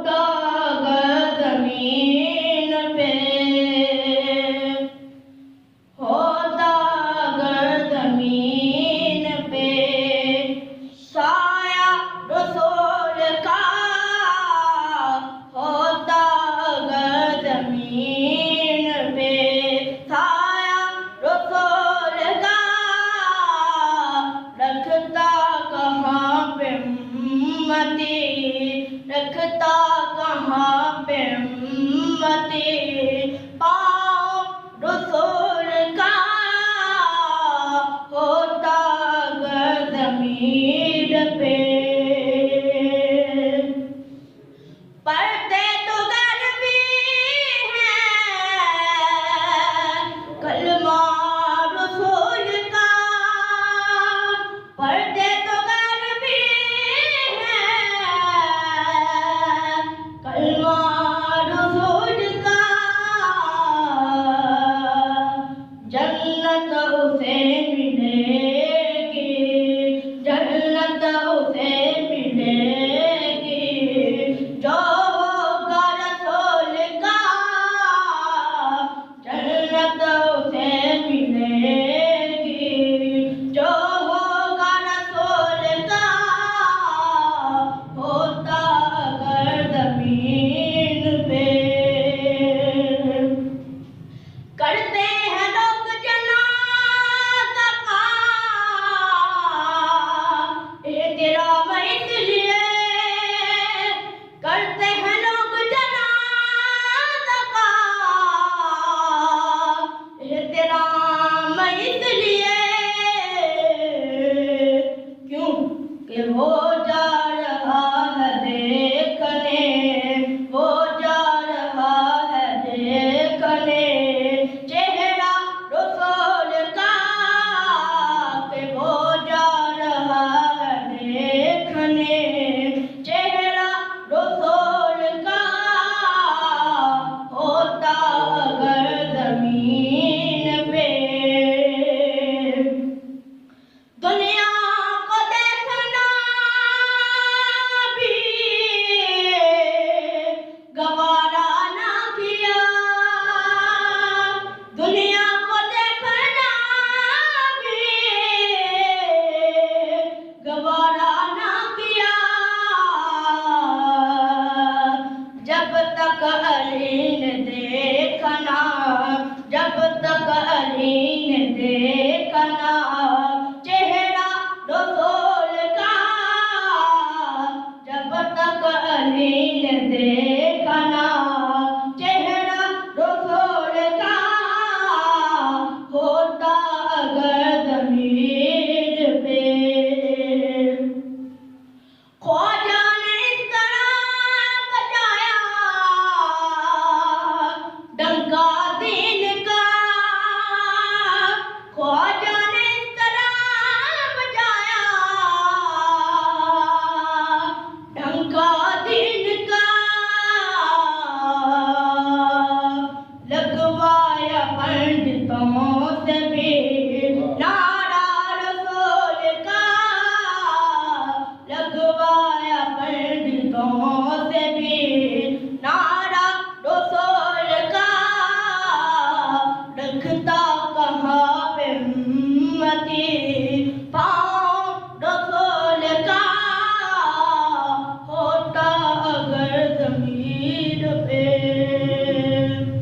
होता अगर ज़मीन पे, होता अगर ज़मीन पे साया रसूल का, होता अगर ज़मीन पे साया रसूल का, रखता कहाँ पे उम्मती, रखता कहाँ पे उम्मती पाँव रसूल का, होता अगर ज़मीन पे। पढ़ते तो घर भी हैं कलमा रसूल का, पढ़ते तो घर भी हैं कलमा रसूल का, जन्नत उसे मिलेगी, जन्नत उसे मिलेगी जो होगा रसूल का, जन्नत उसे मिलेगी जो होगा रसूल का, होता अगर ज़मीन पे। करते हैं लोग जनाज़ा का एहतराम इसलिए, करते हैं लोग जनाज़ा का एहतराम इसलिए, क्यों कि हो जा